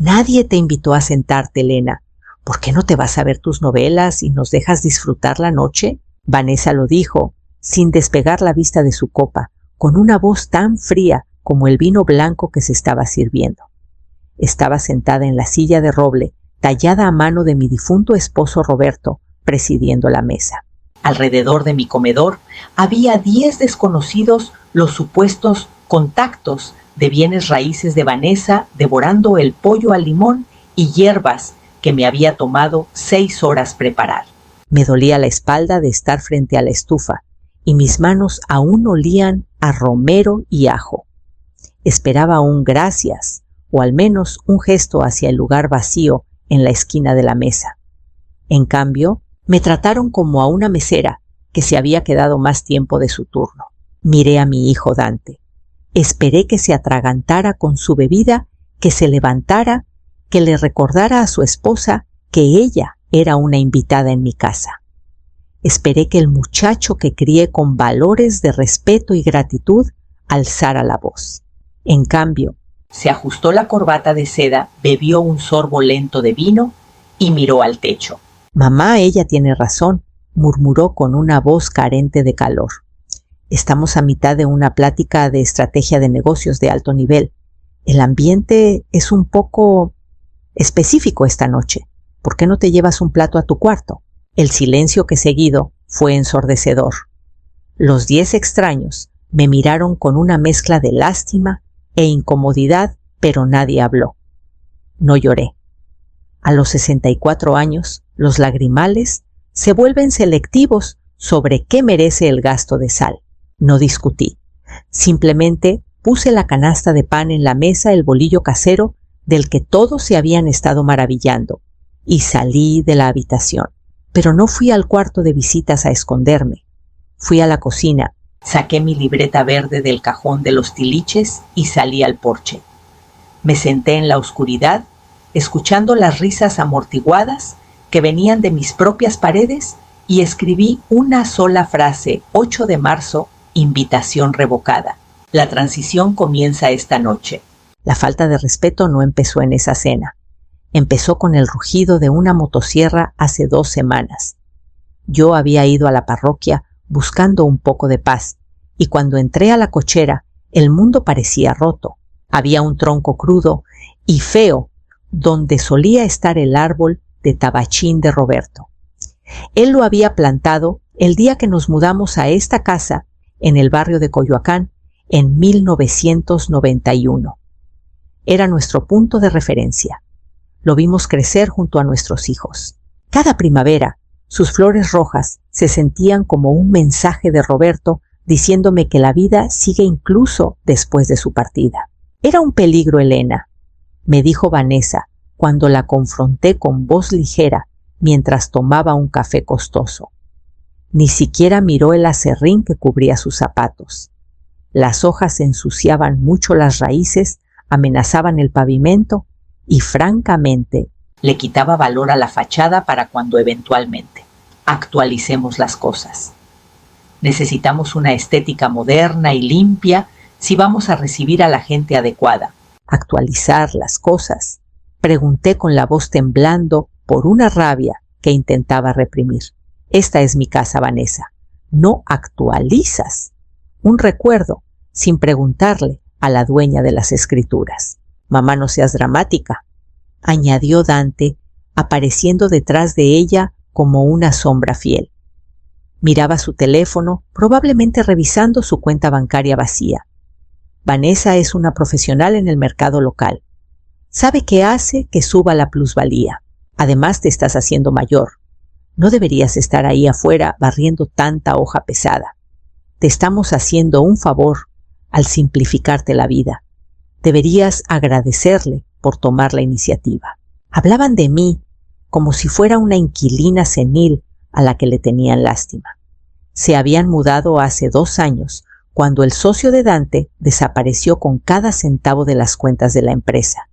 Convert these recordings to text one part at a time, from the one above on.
Nadie te invitó a sentarte, Elena. ¿Por qué no te vas a ver tus novelas y nos dejas disfrutar la noche? Vanessa lo dijo, sin despegar la vista de su copa, con una voz tan fría como el vino blanco que se estaba sirviendo. Estaba sentada en la silla de roble, tallada a mano de mi difunto esposo Roberto, presidiendo la mesa. Alrededor de mi comedor había 10 desconocidos, los supuestos contactos de bienes raíces de Vanessa, devorando el pollo al limón y hierbas que me había tomado 6 horas preparar. Me dolía la espalda de estar frente a la estufa y mis manos aún olían a romero y ajo. Esperaba un gracias o al menos un gesto hacia el lugar vacío en la esquina de la mesa. En cambio, me trataron como a una mesera que se había quedado más tiempo de su turno. Miré a mi hijo Dante. Esperé que se atragantara con su bebida, que se levantara, que le recordara a su esposa que ella era una invitada en mi casa. Esperé que el muchacho que crié con valores de respeto y gratitud alzara la voz. En cambio, se ajustó la corbata de seda, bebió un sorbo lento de vino y miró al techo. «Mamá, ella tiene razón», murmuró con una voz carente de calor. «Estamos a mitad de una plática de estrategia de negocios de alto nivel. El ambiente es un poco específico esta noche. ¿Por qué no te llevas un plato a tu cuarto?» El silencio que seguido fue ensordecedor. Los 10 extraños me miraron con una mezcla de lástima e incomodidad, pero nadie habló. No lloré. A los 64 años, los lagrimales se vuelven selectivos sobre qué merece el gasto de sal. No discutí. Simplemente puse la canasta de pan en la mesa, el bolillo casero del que todos se habían estado maravillando, y salí de la habitación. Pero no fui al cuarto de visitas a esconderme. Fui a la cocina, saqué mi libreta verde del cajón de los tiliches y salí al porche. Me senté en la oscuridad, escuchando las risas amortiguadas que venían de mis propias paredes, y escribí una sola frase: 8 de marzo, invitación revocada. La transición comienza esta noche. La falta de respeto no empezó en esa cena. Empezó con el rugido de una motosierra hace 2 semanas. Yo había ido a la parroquia buscando un poco de paz, y cuando entré a la cochera, el mundo parecía roto. Había un tronco crudo y feo donde solía estar el árbol de tabachín de Roberto. Él lo había plantado el día que nos mudamos a esta casa en el barrio de Coyoacán en 1991. Era nuestro punto de referencia. Lo vimos crecer junto a nuestros hijos. Cada primavera, sus flores rojas se sentían como un mensaje de Roberto diciéndome que la vida sigue incluso después de su partida. «Era un peligro, Elena», me dijo Vanessa cuando la confronté con voz ligera mientras tomaba un café costoso. Ni siquiera miró el aserrín que cubría sus zapatos. Las hojas ensuciaban mucho las raíces, amenazaban el pavimento y, francamente, le quitaba valor a la fachada para cuando eventualmente actualicemos las cosas. Necesitamos una estética moderna y limpia si vamos a recibir a la gente adecuada. ¿Actualizar las cosas? Pregunté con la voz temblando por una rabia que intentaba reprimir. Esta es mi casa, Vanessa. No actualizas. Un recuerdo, sin preguntarle a la dueña de las escrituras. Mamá, no seas dramática, añadió Dante, apareciendo detrás de ella como una sombra fiel. Miraba su teléfono, probablemente revisando su cuenta bancaria vacía. Vanessa es una profesional en el mercado local. Sabe qué hace que suba la plusvalía. Además, te estás haciendo mayor. No deberías estar ahí afuera barriendo tanta hoja pesada. Te estamos haciendo un favor al simplificarte la vida. Deberías agradecerle por tomar la iniciativa. Hablaban de mí como si fuera una inquilina senil a la que le tenían lástima. Se habían mudado hace 2 años, cuando el socio de Dante desapareció con cada centavo de las cuentas de la empresa.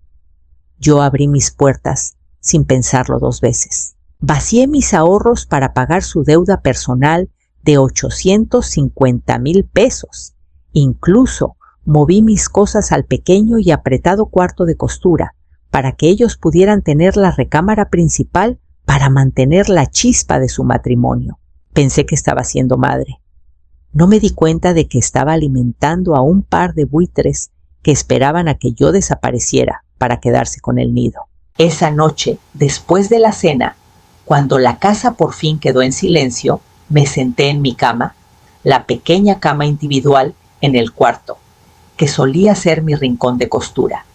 Yo abrí mis puertas sin pensarlo 2 veces. Vacié mis ahorros para pagar su deuda personal de 850,000 pesos. Incluso moví mis cosas al pequeño y apretado cuarto de costura para que ellos pudieran tener la recámara principal para mantener la chispa de su matrimonio. Pensé que estaba siendo madre. No me di cuenta de que estaba alimentando a un par de buitres que esperaban a que yo desapareciera para quedarse con el nido. Esa noche, después de la cena, cuando la casa por fin quedó en silencio, me senté en mi cama, la pequeña cama individual en el cuarto, que solía ser mi rincón de costura.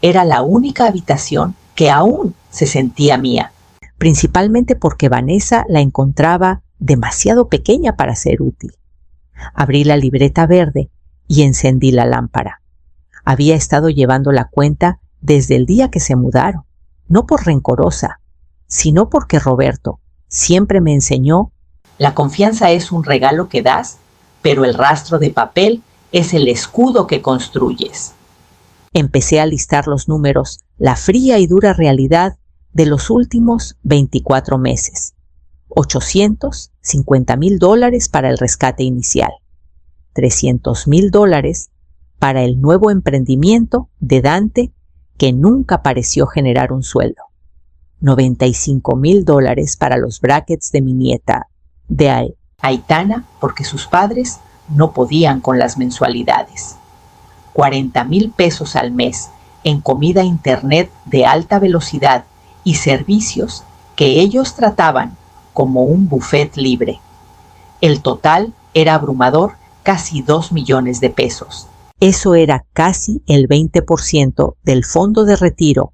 Era la única habitación que aún se sentía mía, principalmente porque Vanessa la encontraba demasiado pequeña para ser útil. Abrí la libreta verde y encendí la lámpara. Había estado llevando la cuenta desde el día que se mudaron, no por rencorosa, sino porque Roberto siempre me enseñó: la confianza es un regalo que das, pero el rastro de papel es el escudo que construyes. Empecé a listar los números, la fría y dura realidad de los últimos 24 meses. $850,000 para el rescate inicial, $300,000 para el nuevo emprendimiento de Dante, que nunca pareció generar un sueldo, $95,000 para los brackets de mi nieta, de Aitana, porque sus padres no podían con las mensualidades, $40,000 al mes en comida internet de alta velocidad y servicios que ellos trataban como un buffet libre. El total era abrumador, casi 2 millones de pesos. Eso era casi el 20% del fondo de retiro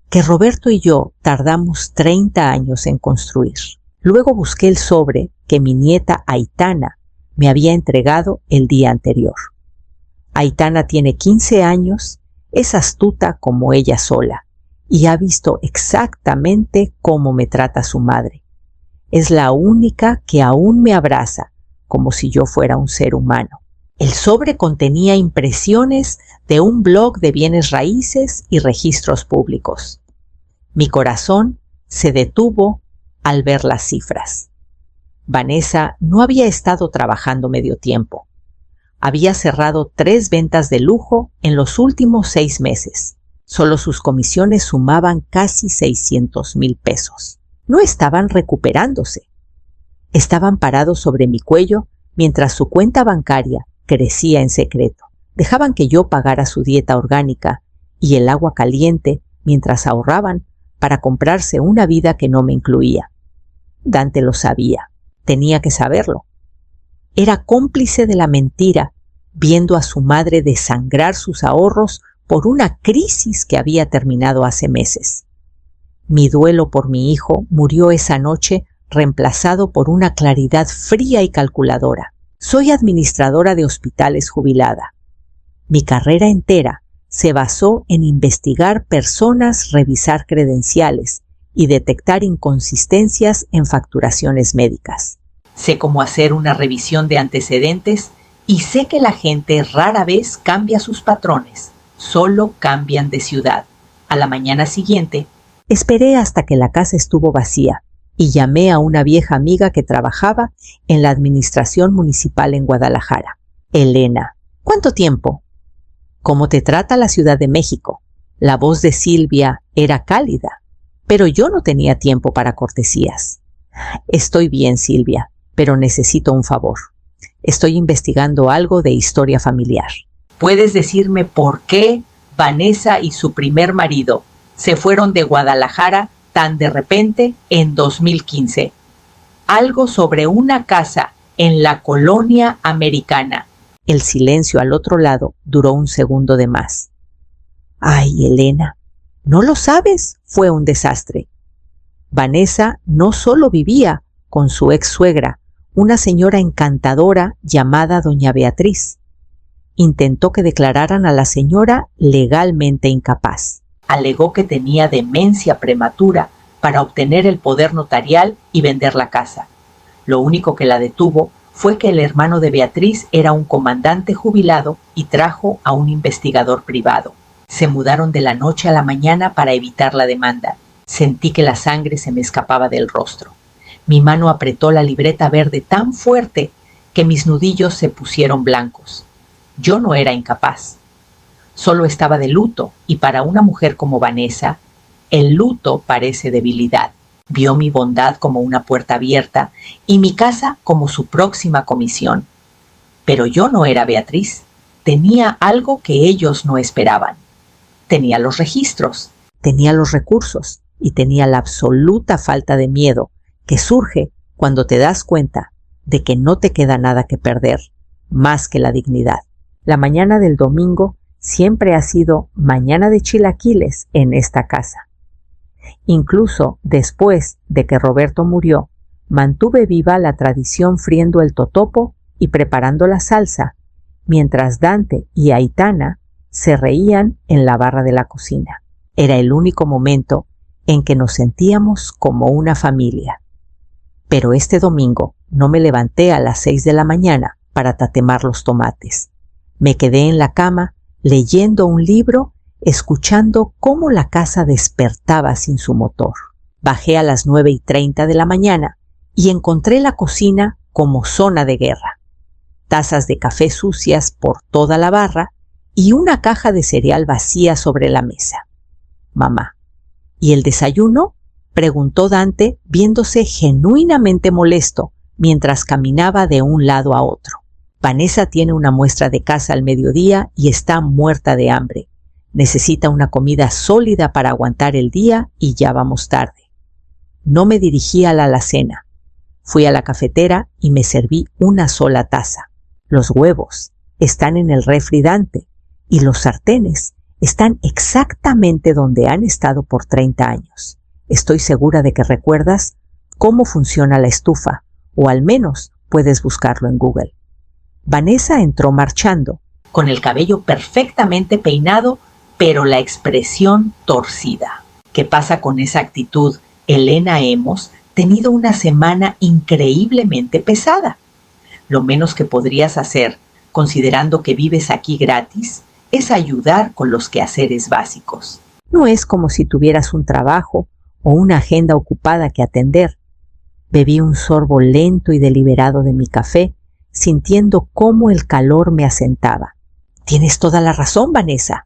que Roberto y yo tardamos 30 años en construir. Luego busqué el sobre que mi nieta Aitana me había entregado el día anterior. Aitana tiene 15 años, es astuta como ella sola y ha visto exactamente cómo me trata su madre. Es la única que aún me abraza como si yo fuera un ser humano. El sobre contenía impresiones de un blog de bienes raíces y registros públicos. Mi corazón se detuvo al ver las cifras. Vanessa no había estado trabajando medio tiempo. Había cerrado 3 ventas de lujo en los últimos 6 meses. Solo sus comisiones sumaban casi $600,000. No estaban recuperándose. Estaban parados sobre mi cuello mientras su cuenta bancaria crecía en secreto. Dejaban que yo pagara su dieta orgánica y el agua caliente mientras ahorraban para comprarse una vida que no me incluía. Dante lo sabía. Tenía que saberlo. Era cómplice de la mentira, viendo a su madre desangrar sus ahorros por una crisis que había terminado hace meses. Mi duelo por mi hijo murió esa noche, reemplazado por una claridad fría y calculadora. Soy administradora de hospitales jubilada. Mi carrera entera se basó en investigar personas, revisar credenciales y detectar inconsistencias en facturaciones médicas. Sé cómo hacer una revisión de antecedentes y sé que la gente rara vez cambia sus patrones, solo cambian de ciudad. A la mañana siguiente, esperé hasta que la casa estuvo vacía y llamé a una vieja amiga que trabajaba en la administración municipal en Guadalajara. Elena, ¿cuánto tiempo? ¿Cómo te trata la Ciudad de México? La voz de Silvia era cálida, pero yo no tenía tiempo para cortesías. Estoy bien, Silvia, pero necesito un favor. Estoy investigando algo de historia familiar. ¿Puedes decirme por qué Vanessa y su primer marido se fueron de Guadalajara tan de repente en 2015? Algo sobre una casa en la colonia americana. El silencio al otro lado duró un segundo de más. Ay, Elena, ¿no lo sabes? Fue un desastre. Vanessa no solo vivía con su ex suegra, una señora encantadora llamada doña Beatriz. Intentó que declararan a la señora legalmente incapaz. Alegó que tenía demencia prematura para obtener el poder notarial y vender la casa. Lo único que la detuvo fue que el hermano de Beatriz era un comandante jubilado y trajo a un investigador privado. Se mudaron de la noche a la mañana para evitar la demanda. Sentí que la sangre se me escapaba del rostro. Mi mano apretó la libreta verde tan fuerte que mis nudillos se pusieron blancos. Yo no era incapaz. Solo estaba de luto, y para una mujer como Vanessa, el luto parece debilidad. Vio mi bondad como una puerta abierta y mi casa como su próxima comisión. Pero yo no era Beatriz. Tenía algo que ellos no esperaban. Tenía los registros, tenía los recursos y tenía la absoluta falta de miedo que surge cuando te das cuenta de que no te queda nada que perder, más que la dignidad. La mañana del domingo siempre ha sido mañana de chilaquiles en esta casa. Incluso después de que Roberto murió, mantuve viva la tradición friendo el totopo y preparando la salsa, mientras Dante y Aitana se reían en la barra de la cocina. Era el único momento en que nos sentíamos como una familia. Pero este domingo no me levanté a las 6 de la mañana para tatemar los tomates. Me quedé en la cama leyendo un libro, escuchando cómo la casa despertaba sin su motor. Bajé a las 9:30 de la mañana y encontré la cocina como zona de guerra. Tazas de café sucias por toda la barra y una caja de cereal vacía sobre la mesa. Mamá, ¿y el desayuno?, preguntó Dante, viéndose genuinamente molesto mientras caminaba de un lado a otro. Vanessa tiene una muestra de caza al mediodía y está muerta de hambre. Necesita una comida sólida para aguantar el día y ya vamos tarde. No me dirigí a la alacena. Fui a la cafetera y me serví una sola taza. Los huevos están en el refri Dante y los sartenes están exactamente donde han estado por 30 años. Estoy segura de que recuerdas cómo funciona la estufa, o al menos puedes buscarlo en Google. Vanessa entró marchando, con el cabello perfectamente peinado, pero la expresión torcida. ¿Qué pasa con esa actitud? Elena, hemos tenido una semana increíblemente pesada. Lo menos que podrías hacer, considerando que vives aquí gratis, es ayudar con los quehaceres básicos. No es como si tuvieras un trabajo o una agenda ocupada que atender. Bebí un sorbo lento y deliberado de mi café, sintiendo cómo el calor me asentaba. Tienes toda la razón, Vanessa.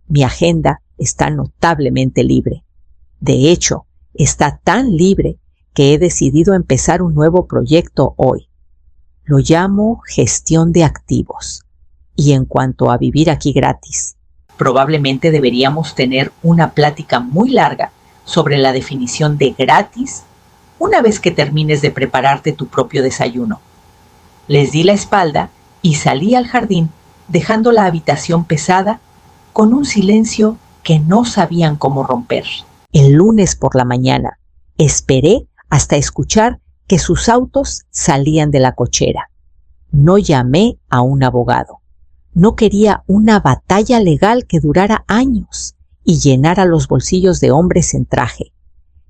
Mi agenda está notablemente libre. De hecho, está tan libre que he decidido empezar un nuevo proyecto hoy. Lo llamo gestión de activos. Y en cuanto a vivir aquí gratis, probablemente deberíamos tener una plática muy larga sobre la definición de gratis una vez que termines de prepararte tu propio desayuno. Les di la espalda y salí al jardín, dejando la habitación pesada con un silencio que no sabían cómo romper. El lunes por la mañana esperé hasta escuchar que sus autos salían de la cochera. No llamé a un abogado. No quería una batalla legal que durara años y llenara los bolsillos de hombres en traje.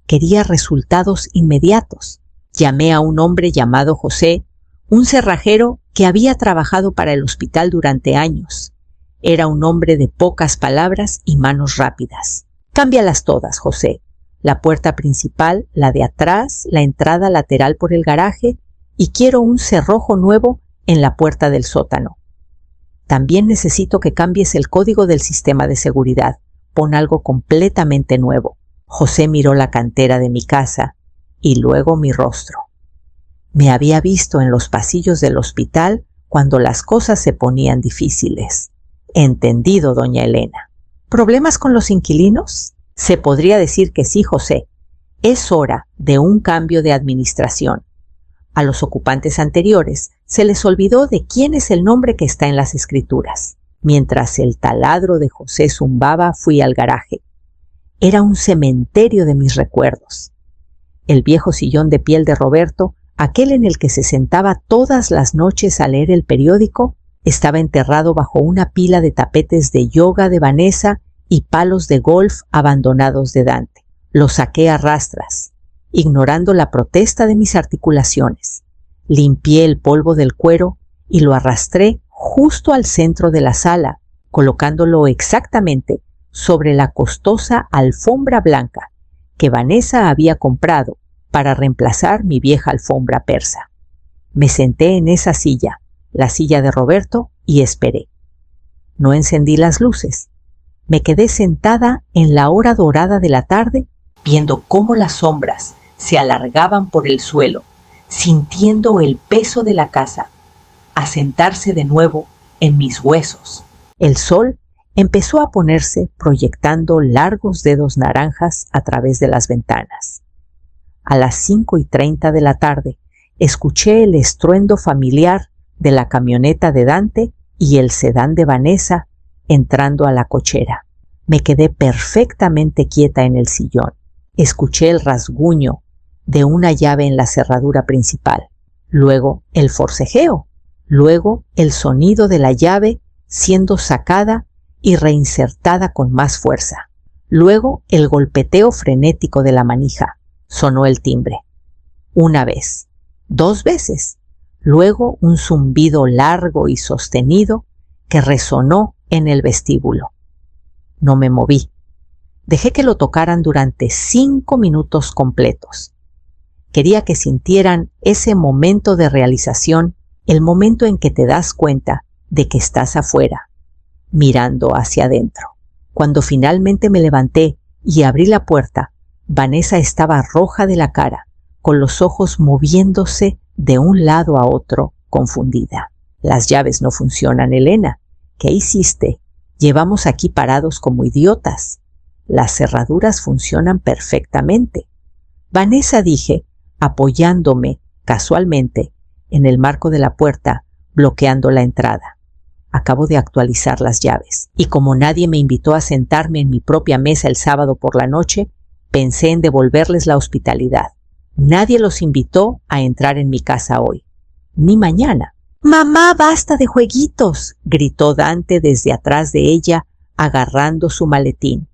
Quería resultados inmediatos. Llamé a un hombre llamado José, un cerrajero que había trabajado para el hospital durante años. Era un hombre de pocas palabras y manos rápidas. Cámbialas todas, José. La puerta principal, la de atrás, la entrada lateral por el garaje, y quiero un cerrojo nuevo en la puerta del sótano. También necesito que cambies el código del sistema de seguridad. Pon algo completamente nuevo. José miró la cantera de mi casa y luego mi rostro. Me había visto en los pasillos del hospital cuando las cosas se ponían difíciles. Entendido, doña Elena. ¿Problemas con los inquilinos? Se podría decir que sí, José. Es hora de un cambio de administración. A los ocupantes anteriores se les olvidó de quién es el nombre que está en las escrituras. Mientras el taladro de José zumbaba, fui al garaje. Era un cementerio de mis recuerdos. El viejo sillón de piel de Roberto, aquel en el que se sentaba todas las noches a leer el periódico, estaba enterrado bajo una pila de tapetes de yoga de Vanessa y palos de golf abandonados de Dante. Lo saqué a rastras, ignorando la protesta de mis articulaciones. Limpié el polvo del cuero y lo arrastré justo al centro de la sala, colocándolo exactamente sobre la costosa alfombra blanca que Vanessa había comprado para reemplazar mi vieja alfombra persa. Me senté en esa silla, la silla de Roberto, y esperé. No encendí las luces. Me quedé sentada en la hora dorada de la tarde, viendo cómo las sombras se alargaban por el suelo, sintiendo el peso de la casa asentarse de nuevo en mis huesos. El sol empezó a ponerse proyectando largos dedos naranjas a través de las ventanas. A las 5:30 de la tarde escuché el estruendo familiar de la camioneta de Dante y el sedán de Vanessa entrando a la cochera. Me quedé perfectamente quieta en el sillón. Escuché el rasguño de una llave en la cerradura principal, luego el forcejeo, luego el sonido de la llave siendo sacada y reinsertada con más fuerza, luego el golpeteo frenético de la manija. Sonó el timbre. Una vez, 2 veces, luego un zumbido largo y sostenido que resonó en el vestíbulo. No me moví. Dejé que lo tocaran durante 5 minutos completos. Quería que sintieran ese momento de realización, el momento en que te das cuenta de que estás afuera, mirando hacia adentro. Cuando finalmente me levanté y abrí la puerta, Vanessa estaba roja de la cara, con los ojos moviéndose de un lado a otro, confundida. Las llaves no funcionan, Elena. ¿Qué hiciste? Llevamos aquí parados como idiotas. Las cerraduras funcionan perfectamente. Vanessa, dije, apoyándome casualmente en el marco de la puerta, bloqueando la entrada. Acabo de actualizar las llaves, y como nadie me invitó a sentarme en mi propia mesa el sábado por la noche, pensé en devolverles la hospitalidad. Nadie los invitó a entrar en mi casa hoy, ni mañana. «¡Mamá, basta de jueguitos!», gritó Dante desde atrás de ella, agarrando su maletín.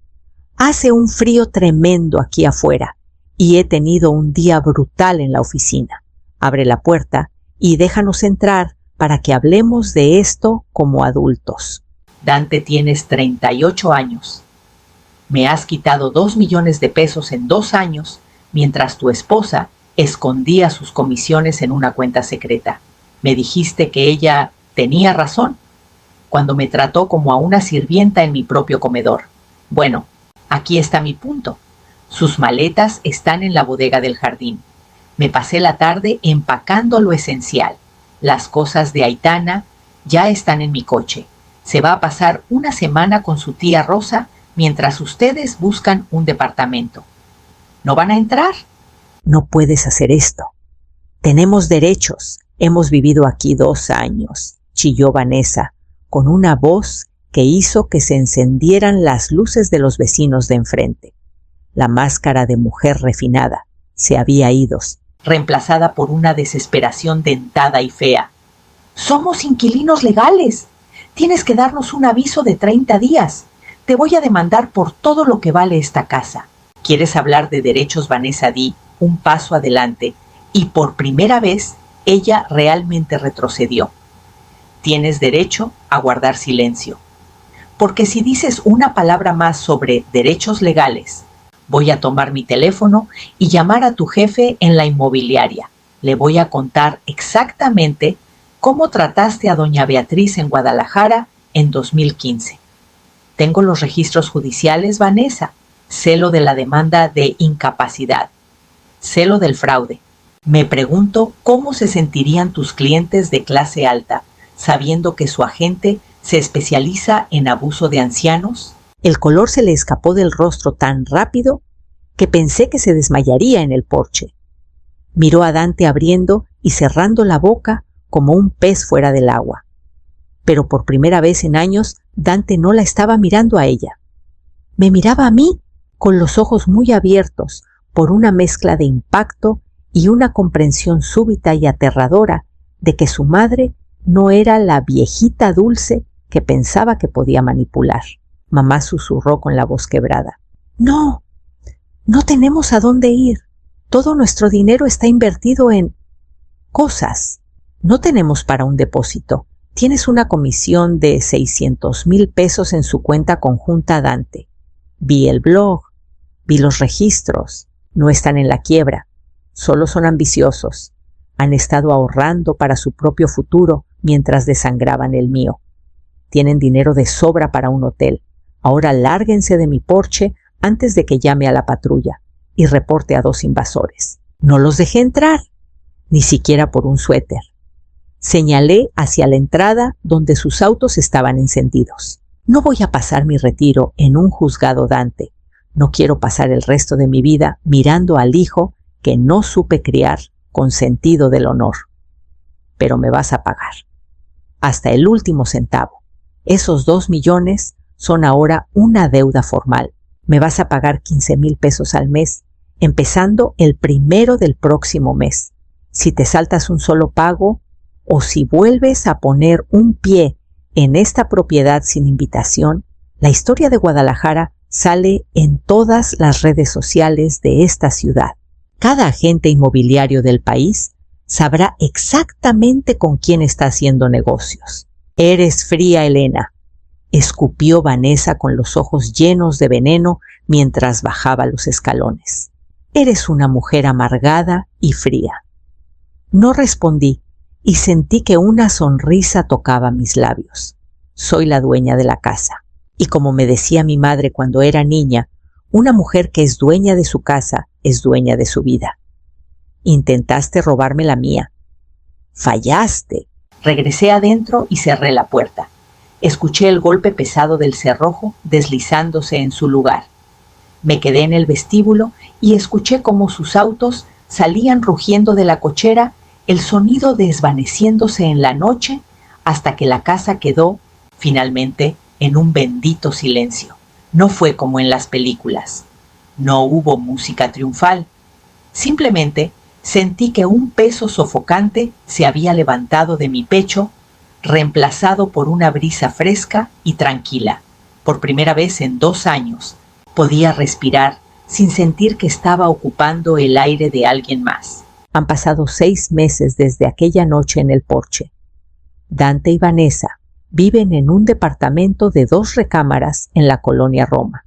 «Hace un frío tremendo aquí afuera, y he tenido un día brutal en la oficina. Abre la puerta y déjanos entrar para que hablemos de esto como adultos». Dante, tienes 38 años. Me has quitado 2 millones de pesos en 2 años, mientras tu esposa escondía sus comisiones en una cuenta secreta. Me dijiste que ella tenía razón cuando me trató como a una sirvienta en mi propio comedor. Bueno, aquí está mi punto. Sus maletas están en la bodega del jardín. Me pasé la tarde empacando lo esencial. Las cosas de Aitana ya están en mi coche. Se va a pasar una semana con su tía Rosa mientras ustedes buscan un departamento. ¿No van a entrar? No puedes hacer esto. Tenemos derechos. Hemos vivido aquí 2 años, chilló Vanessa, con una voz que hizo que se encendieran las luces de los vecinos de enfrente. La máscara de mujer refinada se había ido, reemplazada por una desesperación dentada y fea. «Somos inquilinos legales. Tienes que darnos un aviso de 30 días. Te voy a demandar por todo lo que vale esta casa». ¿Quieres hablar de derechos, Vanessa? Di un paso adelante, y por primera vez ella realmente retrocedió. Tienes derecho a guardar silencio. Porque si dices una palabra más sobre derechos legales, voy a tomar mi teléfono y llamar a tu jefe en la inmobiliaria. Le voy a contar exactamente cómo trataste a doña Beatriz en Guadalajara en 2015. Tengo los registros judiciales, Vanessa. Sé lo de la demanda de incapacidad. Sé lo del fraude. Me pregunto cómo se sentirían tus clientes de clase alta, sabiendo que su agente se especializa en abuso de ancianos. El color se le escapó del rostro tan rápido que pensé que se desmayaría en el porche. Miró a Dante abriendo y cerrando la boca como un pez fuera del agua. Pero por primera vez en años, Dante no la estaba mirando a ella. Me miraba a mí con los ojos muy abiertos por una mezcla de impacto y una comprensión súbita y aterradora de que su madre no era la viejita dulce que pensaba que podía manipular. Mamá susurró con la voz quebrada. «No, no tenemos a dónde ir. Todo nuestro dinero está invertido en cosas. No tenemos para un depósito. Tienes una comisión de 600,000 pesos en su cuenta conjunta, Dante. Vi el blog, vi los registros. No están en la quiebra. Solo son ambiciosos. Han estado ahorrando para su propio futuro mientras desangraban el mío. Tienen dinero de sobra para un hotel, Ahora lárguense de mi porche antes de que llame a la patrulla y reporte a 2 invasores. No los dejé entrar, ni siquiera por un suéter. Señalé hacia la entrada donde sus autos estaban encendidos. No voy a pasar mi retiro en un juzgado Dante. No quiero pasar el resto de mi vida mirando al hijo que no supe criar con sentido del honor. Pero me vas a pagar. Hasta el último centavo. Esos 2 millones son ahora una deuda formal. Me vas a pagar 15,000 pesos al mes, empezando el 1 del próximo mes. Si te saltas un solo pago o si vuelves a poner un pie en esta propiedad sin invitación, la historia de Guadalajara sale en todas las redes sociales de esta ciudad. Cada agente inmobiliario del país sabrá exactamente con quién está haciendo negocios. Eres fría, Elena, escupió Vanessa con los ojos llenos de veneno mientras bajaba los escalones. Eres una mujer amargada y fría. No respondí y sentí que una sonrisa tocaba mis labios. Soy la dueña de la casa. Y como me decía mi madre cuando era niña, una mujer que es dueña de su casa es dueña de su vida. Intentaste robarme la mía. Fallaste. Regresé adentro y cerré la puerta. Escuché el golpe pesado del cerrojo deslizándose en su lugar. Me quedé en el vestíbulo y escuché cómo sus autos salían rugiendo de la cochera, el sonido desvaneciéndose en la noche hasta que la casa quedó, finalmente, en un bendito silencio. No fue como en las películas. No hubo música triunfal. Simplemente sentí que un peso sofocante se había levantado de mi pecho, reemplazado por una brisa fresca y tranquila. Por primera vez en 2 años, podía respirar sin sentir que estaba ocupando el aire de alguien más. Han pasado 6 meses desde aquella noche en el porche. Dante y Vanessa viven en un departamento de 2 recámaras en la colonia Roma.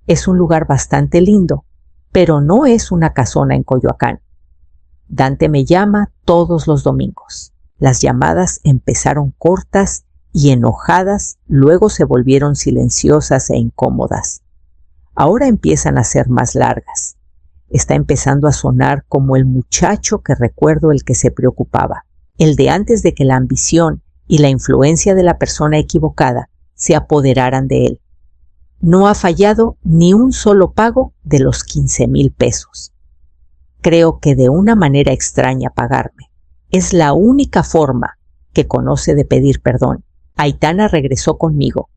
Es un lugar bastante lindo, pero no es una casona en Coyoacán. Dante me llama todos los domingos. Las llamadas empezaron cortas y enojadas, luego se volvieron silenciosas e incómodas. Ahora empiezan a ser más largas. Está empezando a sonar como el muchacho que recuerdo el que se preocupaba, el de antes de que la ambición y la influencia de la persona equivocada se apoderaran de él. No ha fallado ni un solo pago de los 15,000 pesos. Creo que de una manera extraña pagarme. Es la única forma que conoce de pedir perdón. Aitana regresó conmigo.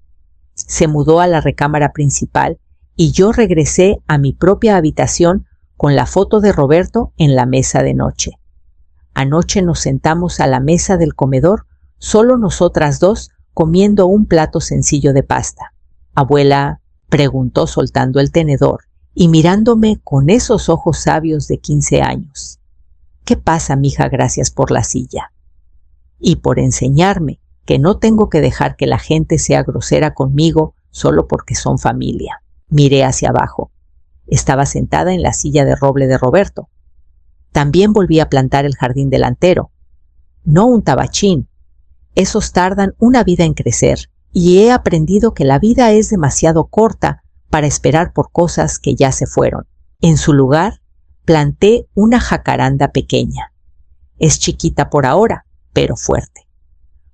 Se mudó a la recámara principal y yo regresé a mi propia habitación con la foto de Roberto en la mesa de noche. Anoche nos sentamos a la mesa del comedor, solo nosotras 2, comiendo un plato sencillo de pasta. Abuela, preguntó soltando el tenedor y mirándome con esos ojos sabios de 15 años. ¿Qué pasa, mija? Gracias por la silla. Y por enseñarme que no tengo que dejar que la gente sea grosera conmigo solo porque son familia. Miré hacia abajo. Estaba sentada en la silla de roble de Roberto. También volví a plantar el jardín delantero. No un tabachín. Esos tardan una vida en crecer y he aprendido que la vida es demasiado corta para esperar por cosas que ya se fueron. En su lugar, planté una jacaranda pequeña. Es chiquita por ahora, pero fuerte.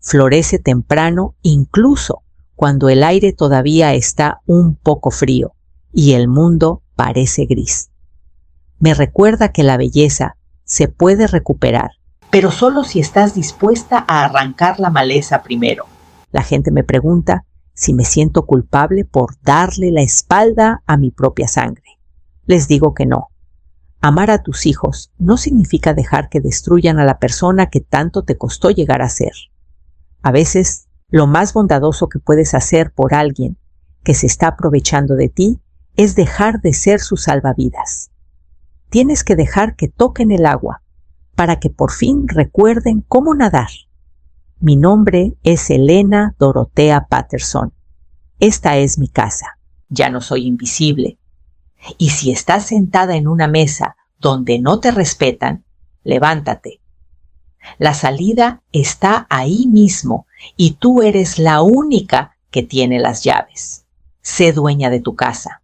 Florece temprano incluso cuando el aire todavía está un poco frío y el mundo parece gris. Me recuerda que la belleza se puede recuperar, pero solo si estás dispuesta a arrancar la maleza primero. La gente me pregunta si me siento culpable por darle la espalda a mi propia sangre. Les digo que no. Amar a tus hijos no significa dejar que destruyan a la persona que tanto te costó llegar a ser. A veces, lo más bondadoso que puedes hacer por alguien que se está aprovechando de ti es dejar de ser su salvavidas. Tienes que dejar que toquen el agua para que por fin recuerden cómo nadar. Mi nombre es Elena Dorotea Patterson. Esta es mi casa. Ya no soy invisible. Y si estás sentada en una mesa donde no te respetan, levántate. La salida está ahí mismo y tú eres la única que tiene las llaves. Sé dueña de tu casa,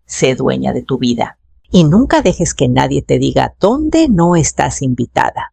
sé dueña de tu vida y nunca dejes que nadie te diga dónde no estás invitada.